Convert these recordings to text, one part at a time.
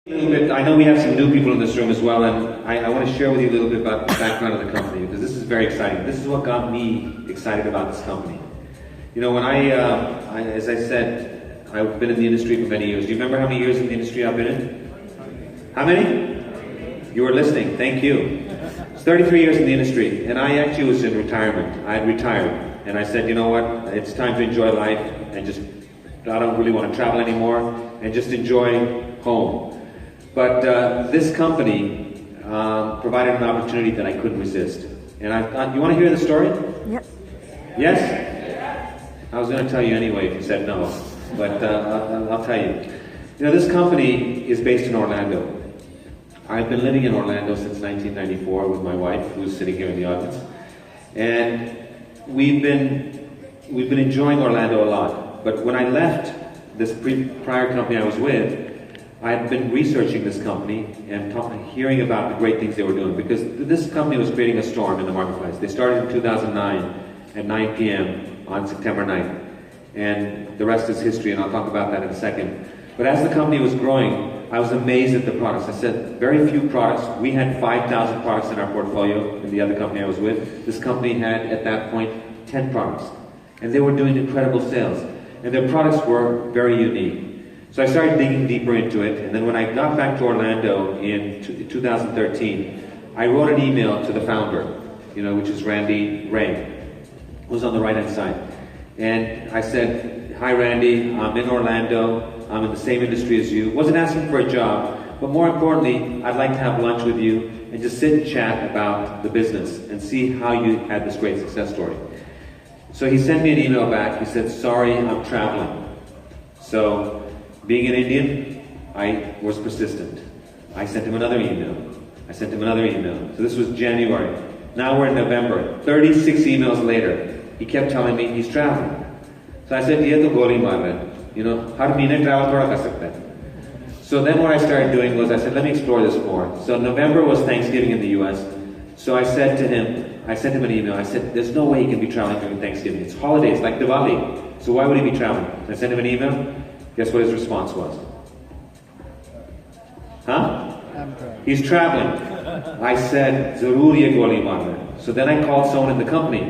A little bit, I know we have some new people in this room as well, and I want to share with you a little bit about the background of the company, because this is very exciting. This is what got me excited about this company. You know, when as I said, I've been in the industry for many years. Do you remember how many years in the industry I've been in? How many? You were listening, thank you. It's 33 years in the industry, and I actually was in retirement. I had retired, and I said, you know what, it's time to enjoy life, and I don't really want to travel anymore, and just enjoy home. But this company provided an opportunity that I couldn't resist. And I thought, you want to hear the story? Yep. Yes? I was going to tell you anyway if you said no, but I'll tell you. You know, this company is based in Orlando. I've been living in Orlando since 1994 with my wife, who's sitting here in the audience. And we've been enjoying Orlando a lot. But when I left this prior company I was with, I had been researching this company and hearing about the great things they were doing, because this company was creating a storm in the marketplace. They started in 2009 at 9 p.m. on September 9th. And the rest is history, and I'll talk about that in a second. But as the company was growing, I was amazed at the products. I said, very few products. We had 5,000 products in our portfolio in the other company I was with. This company had, at that point, 10 products. And they were doing incredible sales. And their products were very unique. So I started digging deeper into it, and then when I got back to Orlando in 2013, I wrote an email to the founder, which is Randy Ray, who's on the right-hand side. And I said, hi Randy, I'm in Orlando, I'm in the same industry as you. Wasn't asking for a job, but more importantly, I'd like to have lunch with you and just sit and chat about the business and see how you had this great success story. So he sent me an email back. He said, sorry, I'm traveling. So, being an Indian, I was persistent. I sent him another email. I sent him another email. So this was January. Now we're in November. 36 emails later, he kept telling me he's traveling. So I said, ye to goli maar rahe. Har mahine travel thoda kar sakta hai. So then what I started doing was I said, let me explore this more. So November was Thanksgiving in the US. So I said to him, I sent him an email. I said, there's no way he can be traveling during Thanksgiving. It's holidays, like Diwali. So why would he be traveling? I sent him an email. Guess what his response was? Huh? He's traveling. I said, Zarur ye goli maar. So then I called someone in the company,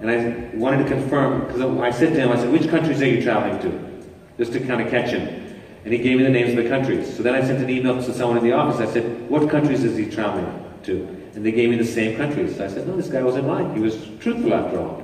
and I wanted to confirm, because I said to him, I said, which countries are you traveling to? Just to kind of catch him. And he gave me the names of the countries. So then I sent an email to someone in the office. I said, what countries is he traveling to? And they gave me the same countries. So I said, no, this guy wasn't lying. He was truthful after all.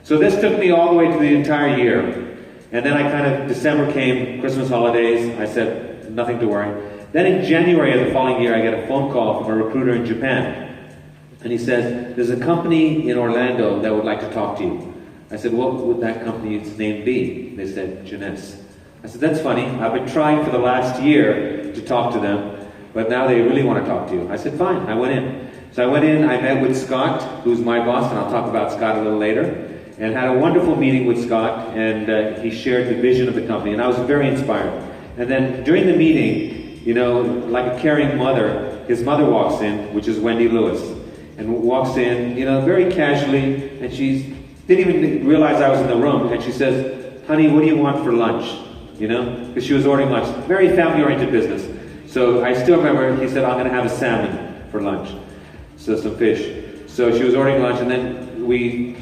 So this took me all the way to the entire year. And then December came, Christmas holidays, I said, nothing to worry. Then in January of the following year, I get a phone call from a recruiter in Japan. And he says, there's a company in Orlando that would like to talk to you. I said, what would that company's name be? They said, Jeunesse. I said, that's funny. I've been trying for the last year to talk to them, but now they really want to talk to you. I said, fine. I went in. So I went in, I met with Scott, who's my boss, and I'll talk about Scott a little later. And had a wonderful meeting with Scott, and he shared the vision of the company, and I was very inspired. And then during the meeting, like a caring mother, his mother walks in, which is Wendy Lewis, and walks in, very casually, and she didn't even realize I was in the room, and she says, honey, what do you want for lunch? Because she was ordering lunch. Very family-oriented business. So I still remember, he said, I'm going to have a salmon for lunch. So some fish. So she was ordering lunch, and then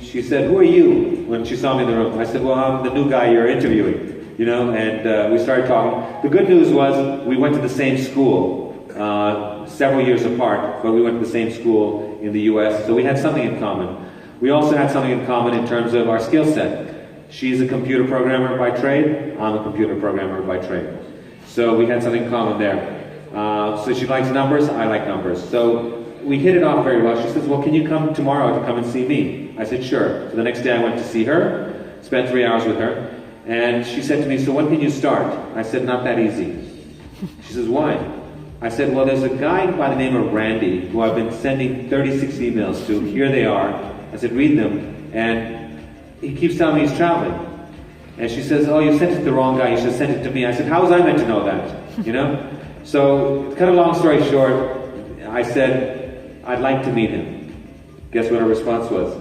she said, who are you? When she saw me in the room. I said, well, I'm the new guy you're interviewing, and we started talking. The good news was we went to the same school, several years apart, but we went to the same school in the US, so we had something in common. We also had something in common in terms of our skill set. She's a computer programmer by trade, I'm a computer programmer by trade. So we had something in common there. So she likes numbers, I like numbers. So we hit it off very well. She says, well, can you come tomorrow to come and see me? I said, sure. So the next day I went to see her, spent 3 hours with her, and she said to me, so when can you start? I said, not that easy. She says, why? I said, well, there's a guy by the name of Randy who I've been sending 36 emails to. Here they are. I said, read them. And he keeps telling me he's traveling. And she says, oh, you sent it to the wrong guy. You should have sent it to me. I said, how was I meant to know that? So, cut a long story short, I said, I'd like to meet him. Guess what her response was?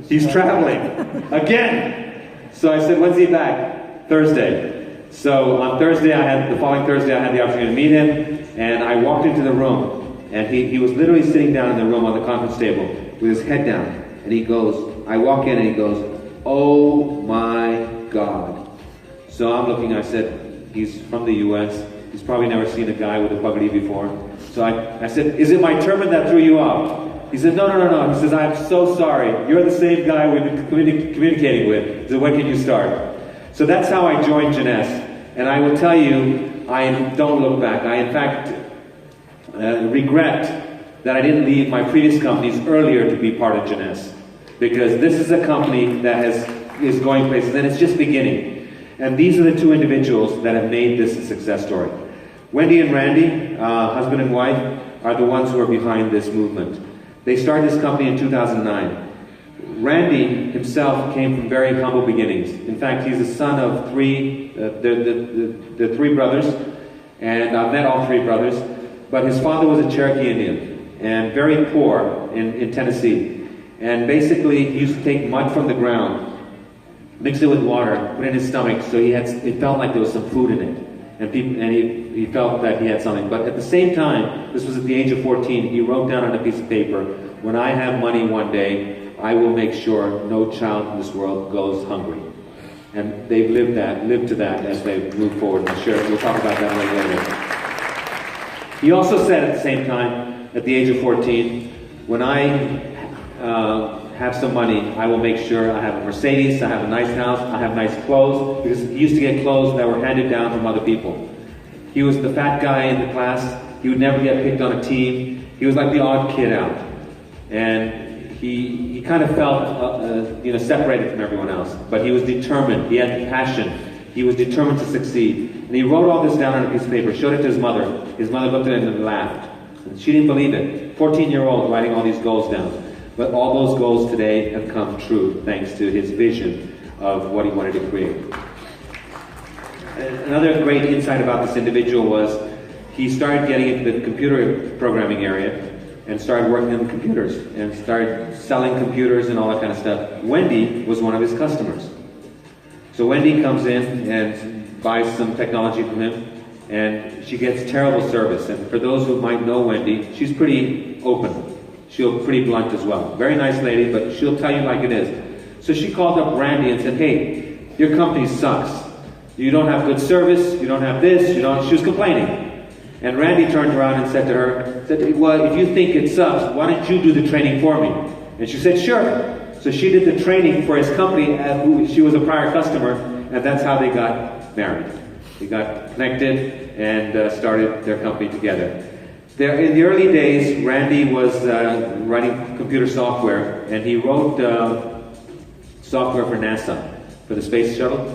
He's traveling. Again! So I said, when's he back? Thursday. So on Thursday, the following Thursday, I had the opportunity to meet him, and I walked into the room, and he was literally sitting down in the room on the conference table with his head down, and he goes, I walk in and he goes, "Oh my God." So I'm looking, I said, he's from the US, he's probably never seen a guy with a pagadi before. So I said, "Is it my turban that threw you off?" He said, no. He says, "I'm so sorry. You're the same guy we've been communicating with." He said, "When can you start?" So that's how I joined Jeunesse. And I will tell you, I don't look back. I, in fact, regret that I didn't leave my previous companies earlier to be part of Jeunesse. Because this is a company that is going places, and it's just beginning. And these are the two individuals that have made this a success story. Wendy and Randy, husband and wife, are the ones who are behind this movement. They started this company in 2009. Randy himself came from very humble beginnings. In fact, he's the son of the three brothers, and I've met all three brothers, but his father was a Cherokee Indian, and very poor in Tennessee. And basically, he used to take mud from the ground, mix it with water, put it in his stomach, so it felt like there was some food in it. And he felt that he had something. But at the same time, this was at the age of 14, he wrote down on a piece of paper, "When I have money one day, I will make sure no child in this world goes hungry." And they've lived to that as they move forward. I'm sure we'll talk about that later. He also said at the same time, at the age of 14, "When I have some money, I will make sure I have a Mercedes, I have a nice house, I have nice clothes," because he used to get clothes that were handed down from other people. He was the fat guy in the class. He would never get picked on a team. He was like the odd kid out. And he kind of felt separated from everyone else. But he was determined. He had passion. He was determined to succeed. And he wrote all this down on a piece of paper, showed it to his mother. His mother looked at it and laughed. And she didn't believe it. 14-year-old writing all these goals down. But all those goals today have come true thanks to his vision of what he wanted to create. Another great insight about this individual was he started getting into the computer programming area and started working on computers and started selling computers and all that kind of stuff. Wendy was one of his customers. So Wendy comes in and buys some technology from him, and she gets terrible service. And for those who might know Wendy, she's pretty open. She'll pretty blunt as well. Very nice lady, but she'll tell you like it is. So she called up Randy and said, "Hey, your company sucks. You don't have good service, you don't have this, she was complaining. And Randy turned around and said to her, "Well, if you think it sucks, why don't you do the training for me?" And she said, "Sure." So she did the training for his company, she was a prior customer, and that's how they got married. They got connected and started their company together. In the early days, Randy was writing computer software, and he wrote software for NASA, for the space shuttle.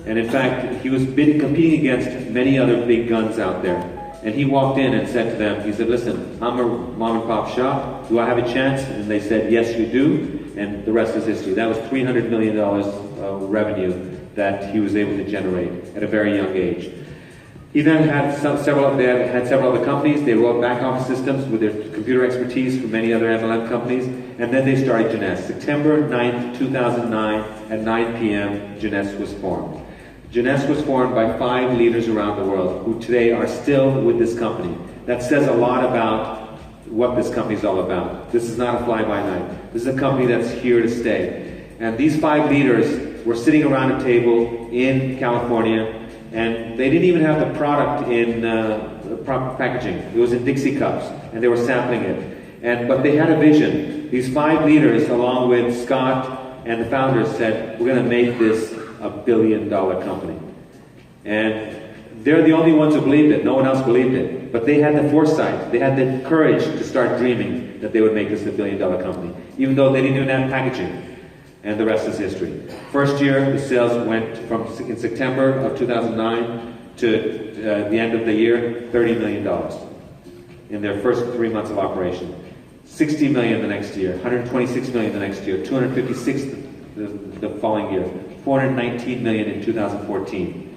And in fact, he was competing against many other big guns out there. And he walked in and said to them, he said, "Listen, I'm a mom and pop shop. Do I have a chance?" And they said, "Yes, you do." And the rest is history. That was $300 million revenue that he was able to generate at a very young age. He then had several other companies. They wrote back office systems with their computer expertise from many other MLM companies. And then they started Jeunesse. September 9th, 2009 at 9 p.m., Jeunesse was formed. Jeunesse was formed by 5 leaders around the world who today are still with this company. That says a lot about what this company is all about. This is not a fly-by-night. This is a company that's here to stay. And these 5 leaders were sitting around a table in California, and they didn't even have the product in packaging. It was in Dixie cups, and they were sampling it. But they had a vision. These 5 leaders, along with Scott and the founders, said, "We're going to make this a billion-dollar company." And they're the only ones who believed it. No one else believed it. But they had the foresight. They had the courage to start dreaming that they would make this a billion-dollar company, even though they didn't even have packaging. And the rest is history. First year, the sales went from in September of 2009 to the end of the year, $30 million in their first 3 months of operation. $60 million the next year, $126 million the next year, $256 the following year, $419 million in 2014.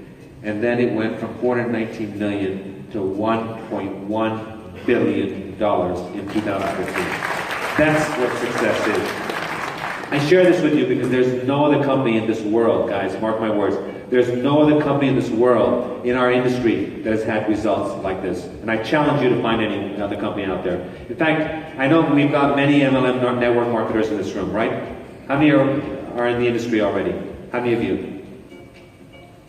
And then it went from $419 million to $1.1 billion in 2015. That's what success is. I share this with you because there's no other company in this world, guys, mark my words, There's no other company in this world, in our industry, that has had results like this. And I challenge you to find any other company out there. In fact, I know we've got many MLM network marketers in this room, right? How many are in the industry already? How many of you?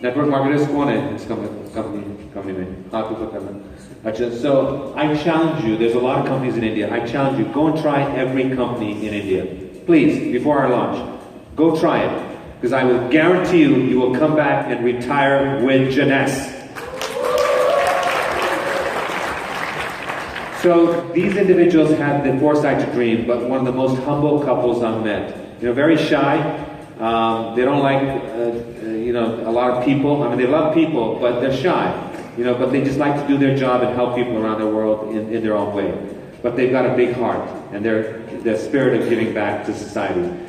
Network marketers, कौन है इस company में? हाथ ऊपर करना. अच्छा, so I challenge you. There's a lot of companies in India. I challenge you. Go and try every company in India, please. Before our launch, go try it, because I will guarantee you, you will come back and retire with Jeunesse. So these individuals have the foresight to dream, but one of the most humble couples I've met. You know, very shy. They don't like, a lot of people. I mean, they love people, but they're shy. But they just like to do their job and help people around the world in their own way. But they've got a big heart and their spirit of giving back to society.